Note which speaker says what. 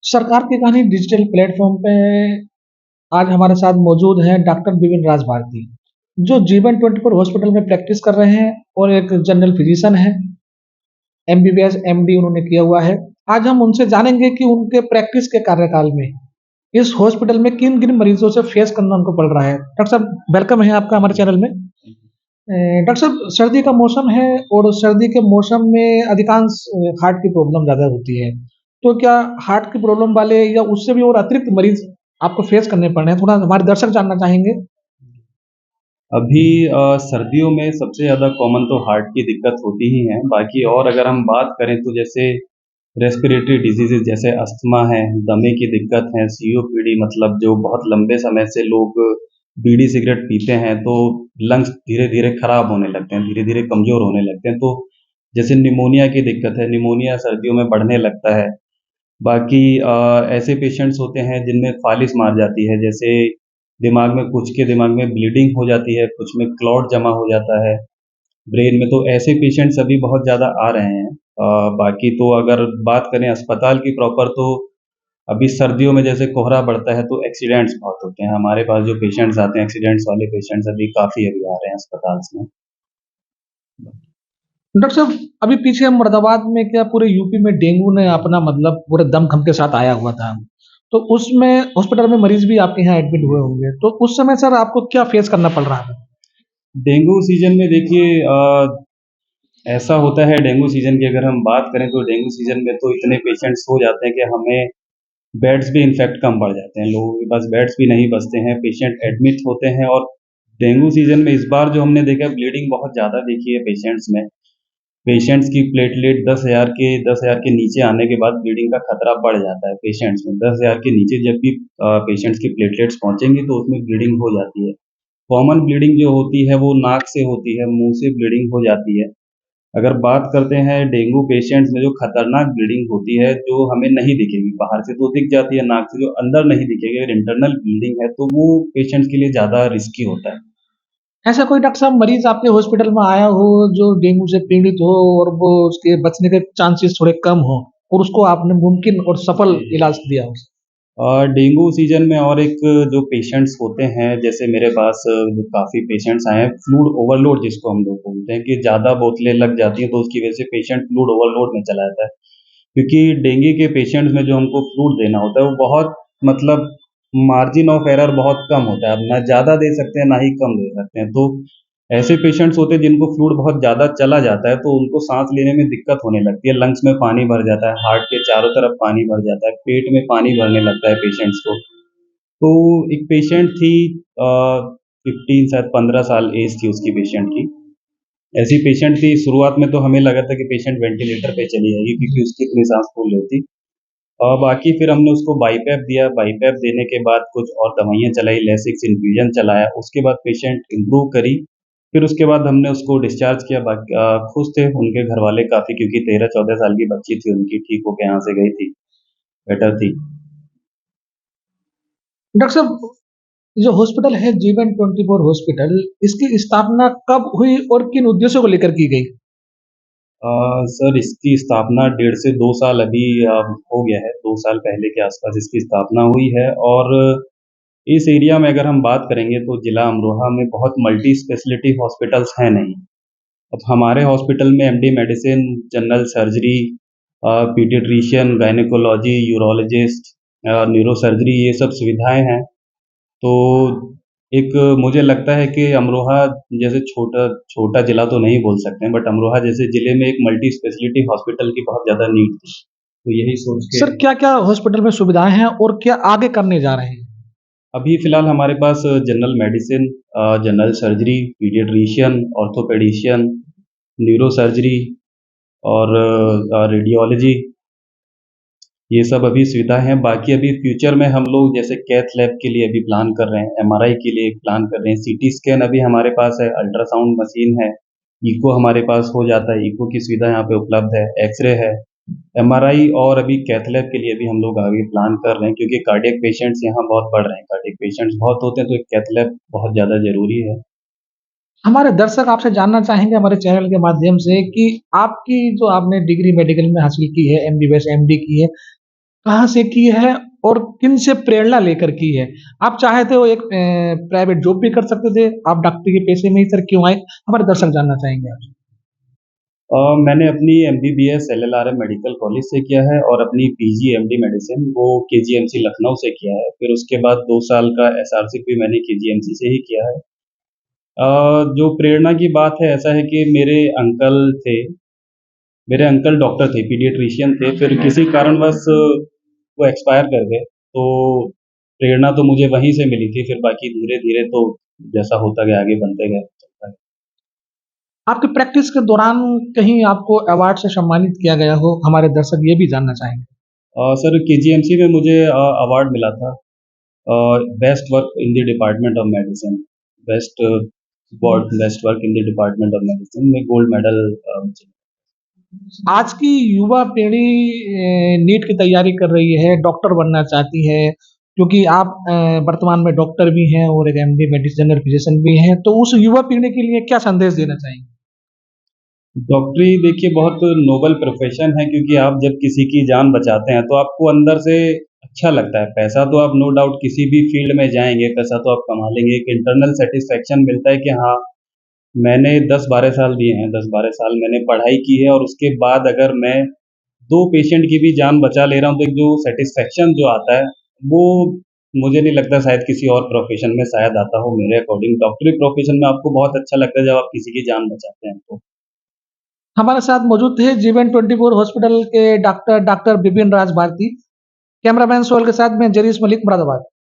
Speaker 1: सरकार की कहानी डिजिटल प्लेटफॉर्म पे आज हमारे साथ मौजूद हैं डॉक्टर विपिन राज भारती, जो जीवन 24 हॉस्पिटल में प्रैक्टिस कर रहे हैं और एक जनरल फिजिशियन है। एमबीबीएस एमडी उन्होंने किया हुआ है। आज हम उनसे जानेंगे कि उनके प्रैक्टिस के कार्यकाल में इस हॉस्पिटल में किन किन मरीजों से फेस करना उनको पड़ रहा है। डॉक्टर साहब, वेलकम है आपका हमारे चैनल में। डॉक्टर साहब, सर्दी का मौसम है और सर्दी के मौसम में अधिकांश हार्ट की प्रॉब्लम ज़्यादा होती है। तो क्या हार्ट की प्रॉब्लम वाले या उससे भी और अतिरिक्त मरीज आपको फेस करने पड़ रहे हैं? थोड़ा हमारे दर्शक जानना चाहेंगे।
Speaker 2: अभी सर्दियों में सबसे ज़्यादा कॉमन तो हार्ट की दिक्कत होती ही है। बाकी और अगर हम बात करें तो जैसे रेस्पिरेटरी डिजीज़ेज़ जैसे अस्थमा है, दमे की दिक्कत है, सीओपीडी मतलब जो बहुत लंबे समय से लोग बीड़ी सिगरेट पीते हैं तो लंग्स धीरे-धीरे खराब होने लगते हैं, धीरे-धीरे कमज़ोर होने लगते हैं। तो जैसे निमोनिया की दिक्कत है, निमोनिया सर्दियों में बढ़ने लगता है। बाकी ऐसे पेशेंट्स होते हैं जिनमें फ़ालिस मार जाती है, जैसे दिमाग में ब्लीडिंग हो जाती है, कुछ में क्लॉट जमा हो जाता है ब्रेन में, तो ऐसे पेशेंट्स अभी बहुत ज़्यादा आ रहे हैं। बाकी तो अगर बात करें अस्पताल की प्रॉपर तो अभी सर्दियों में जैसे कोहरा बढ़ता है तो एक्सीडेंट्स बहुत होते हैं। हमारे पास जो पेशेंट्स आते हैं एक्सीडेंट्स वाले पेशेंट्स अभी काफ़ी अभी आ रहे हैं अस्पताल्स में।
Speaker 1: डॉक्टर साहब, अभी पीछे मुरादाबाद में क्या पूरे यूपी में डेंगू ने अपना मतलब पूरे दमखम के साथ आया हुआ था। तो उसमें हॉस्पिटल में मरीज भी आपके यहाँ एडमिट हुए होंगे। तो उस समय सर आपको क्या फेस करना पड़ रहा था?
Speaker 2: डेंगू सीज़न में देखिए ऐसा होता है डेंगू सीज़न की अगर हम बात करें तो डेंगू सीज़न में तो इतने पेशेंट्स हो जाते हैं कि हमें बेड्स भी इनफैक्ट कम पड़ जाते हैं, लोगों के पास बेड्स भी नहीं बचते हैं, पेशेंट एडमिट होते हैं। और डेंगू सीज़न में इस बार जो हमने देखा ब्लीडिंग बहुत ज़्यादा देखी है पेशेंट्स में। पेशेंट्स की प्लेटलेट 10,000 के नीचे आने के बाद ब्लीडिंग का खतरा बढ़ जाता है पेशेंट्स में। 10,000 के नीचे जब भी पेशेंट्स की प्लेटलेट्स पहुँचेंगी तो उसमें ब्लीडिंग हो जाती है। कॉमन ब्लीडिंग जो होती है वो नाक से होती है, मुँह से ब्लीडिंग हो जाती है। अगर बात करते हैं डेंगू पेशेंट्स में जो खतरनाक ब्लीडिंग होती है, जो हमें नहीं दिखेगी, बाहर से तो दिख जाती है नाक से, जो अंदर नहीं दिखेगी, अगर इंटरनल ब्लीडिंग है तो वो पेशेंट्स के लिए ज़्यादा रिस्की होता है।
Speaker 1: ऐसा कोई डॉक्टर साहब मरीज आपके हॉस्पिटल में आया हो जो डेंगू से पीड़ित हो और वो उसके बचने के चांसेस थोड़े कम हो और उसको आपने मुमकिन और सफल इलाज दिया हो?
Speaker 2: डेंगू सीज़न में और एक जो पेशेंट्स होते हैं, जैसे मेरे पास जो काफ़ी पेशेंट्स आए हैं, फ्लूइड ओवरलोड जिसको हम लोग बोलते हैं कि ज़्यादा बोतलें लग जाती हैं, तो उसकी वजह से पेशेंट फ्लूइड ओवरलोड में चला जाता है। क्योंकि डेंगू के पेशेंट्स में जो हमको फ्लूइड देना होता है, वो बहुत मतलब मार्जिन ऑफ एरर बहुत कम होता है। आप ना ज़्यादा दे सकते हैं, ना ही कम दे सकते हैं। तो ऐसे पेशेंट्स होते हैं जिनको फ्लूइड बहुत ज़्यादा चला जाता है, तो उनको साँस लेने में दिक्कत होने लगती है, लंग्स में पानी भर जाता है, हार्ट के चारों तरफ पानी भर जाता है, पेट में पानी भरने लगता है पेशेंट्स को। तो एक पेशेंट थी 15 शायद 15 साल एज थी उसकी पेशेंट की। ऐसी पेशेंट थी, शुरुआत में तो हमें लगा था कि पेशेंट वेंटिलेटर पे चली जाएगी क्योंकि उसकी इतनी साँस फूल रही थी। बाकी फिर हमने उसको बाईपैप दिया, बाईपैप देने के बाद कुछ और दवाइयाँ चलाई, लेसिक्स इन्फ्यूज़न चलाया, उसके बाद पेशेंट इम्प्रूव करी। फिर उसके बाद हमने उसको डिस्चार्ज किया। खुश थे उनके घरवाले काफ़ी क्योंकि 13-14 साल की बच्ची थी उनकी, ठीक होके यहाँ से गई थी, बेटर थी।
Speaker 1: डॉक्टर साहब, जो हॉस्पिटल है जीवन 24 हॉस्पिटल, इसकी स्थापना कब हुई और किन उद्देश्यों को लेकर की गई?
Speaker 2: सर इसकी स्थापना डेढ़ से 2 साल अभी हो गया है, 2 साल पहले के आस-पास इसकी स्थापना हुई है। और इस एरिया में अगर हम बात करेंगे तो जिला अमरोहा में बहुत मल्टी स्पेशलिटी हॉस्पिटल्स हैं नहीं। अब हमारे हॉस्पिटल में MD medicine, general surgery, paediatrician, gynaecology, urologist, neurosurgery ये सब सुविधाएँ हैं। तो एक मुझे लगता है कि अमरोहा जैसे छोटा छोटा जिला तो नहीं बोल सकते हैं, बट अमरोहा जैसे जिले में एक मल्टी स्पेशलिटी हॉस्पिटल की बहुत ज़्यादा नीड थी। तो यही सोच के
Speaker 1: सर, क्या-क्या हॉस्पिटल में सुविधाएँ हैं और क्या आगे करने जा रहे हैं?
Speaker 2: अभी फ़िलहाल हमारे पास general medicine, general surgery, paediatrician, orthopaedician, neurosurgery और रेडियोलॉजी ये सब अभी सुविधा हैं। बाकी अभी फ्यूचर में हम लोग जैसे कैथ लैब के लिए अभी प्लान कर रहे हैं, एमआरआई के लिए प्लान कर रहे हैं, सीटी स्कैन अभी हमारे पास है, अल्ट्रासाउंड मशीन है, इको हमारे पास हो जाता है, इको की सुविधा यहाँ पे उपलब्ध है, एक्स-रे है, एमआरआई और अभी कैथ लैब के लिए भी हम लोग आगे प्लान कर रहे हैं क्योंकि कार्डियक पेशेंट्स यहाँ बहुत बढ़ रहे हैं, कार्डियक पेशेंट्स बहुत होते हैं तो एक कैथ लैब बहुत ज़्यादा ज़रूरी है।
Speaker 1: हमारे दर्शक आपसे जानना चाहेंगे हमारे चैनल के माध्यम से कि आपकी जो आपने डिग्री मेडिकल में हासिल की है, एमबीबीएस, एमडी की है, कहाँ से की है और किन से प्रेरणा लेकर की है? आप चाहे तो एक प्राइवेट जॉब भी कर सकते थे, आप डॉक्टर के पेशे में ही सर क्यों आए? हमारे दर्शक जानना चाहेंगे आपसे।
Speaker 2: मैंने अपनी एमबीबीएस एलएलआरएम मेडिकल कॉलेज से किया है और अपनी पीजी एमडी मेडिसिन वो केजीएमसी लखनऊ से किया है। फिर उसके बाद 2 साल का एसआरसीपी मैंने केजीएमसी से ही किया है। जो प्रेरणा की बात है ऐसा है कि मेरे अंकल डॉक्टर थे, पीडियाट्रिशियन थे, फिर किसी कारणवश वो एक्सपायर कर गए, तो प्रेरणा तो मुझे वहीं से मिली थी, फिर बाकी धीरे-धीरे तो जैसा होता गया आगे बनते गए, चलता गया।
Speaker 1: आपकी प्रैक्टिस के दौरान कहीं आपको अवार्ड से सम्मानित किया गया हो? हमारे दर्शक ये भी जानना चाहेंगे।
Speaker 2: सर केजीएमसी में मुझे अवार्ड मिला था best work in the department of medicine, best best work in the department of medicine में गोल्ड मेडल मुझे
Speaker 1: आज की युवा पीढ़ी नीट की तैयारी कर रही है, डॉक्टर बनना चाहती है, क्योंकि आप वर्तमान में डॉक्टर भी हैं और एक एमडी जनरल फिजिशियन भी हैं, तो उस युवा पीढ़ी के लिए क्या संदेश देना चाहेंगे?
Speaker 2: डॉक्टरी देखिए बहुत नोबल प्रोफ़ेशन है क्योंकि आप जब किसी की जान बचाते हैं, तो आपको अंदर से अच्छा लगता है। पैसा तो आप नो डाउट किसी भी फ़ील्ड में जाएँगे, पैसा तो आप कमा लेंगे। एक इंटरनल सैटिस्फैक्शन मिलता है कि हाँ, मैंने 10-12 साल दिए हैं, 10-12 साल मैंने पढ़ाई की है और उसके बाद अगर मैं 2 पेशेंट की भी जान बचा ले रहा हूँ, तो एक जो सैटिस्फैक्शन जो आता है, वो मुझे नहीं लगता शायद किसी और प्रोफ़ेशन में शायद आता हो मेरे अकॉर्डिंग। डॉक्टरी प्रोफ़ेशन में आपको बहुत अच्छा लगता है जब आप किसी की जान बचाते हैं तो।
Speaker 1: हमारे साथ मौजूद थे जीवन 24 हॉस्पिटल के doctor doctor Bipin Raj Bharti. Cameraman Sohail के साथ मैं जरीस मलिक, मुरादाबाद।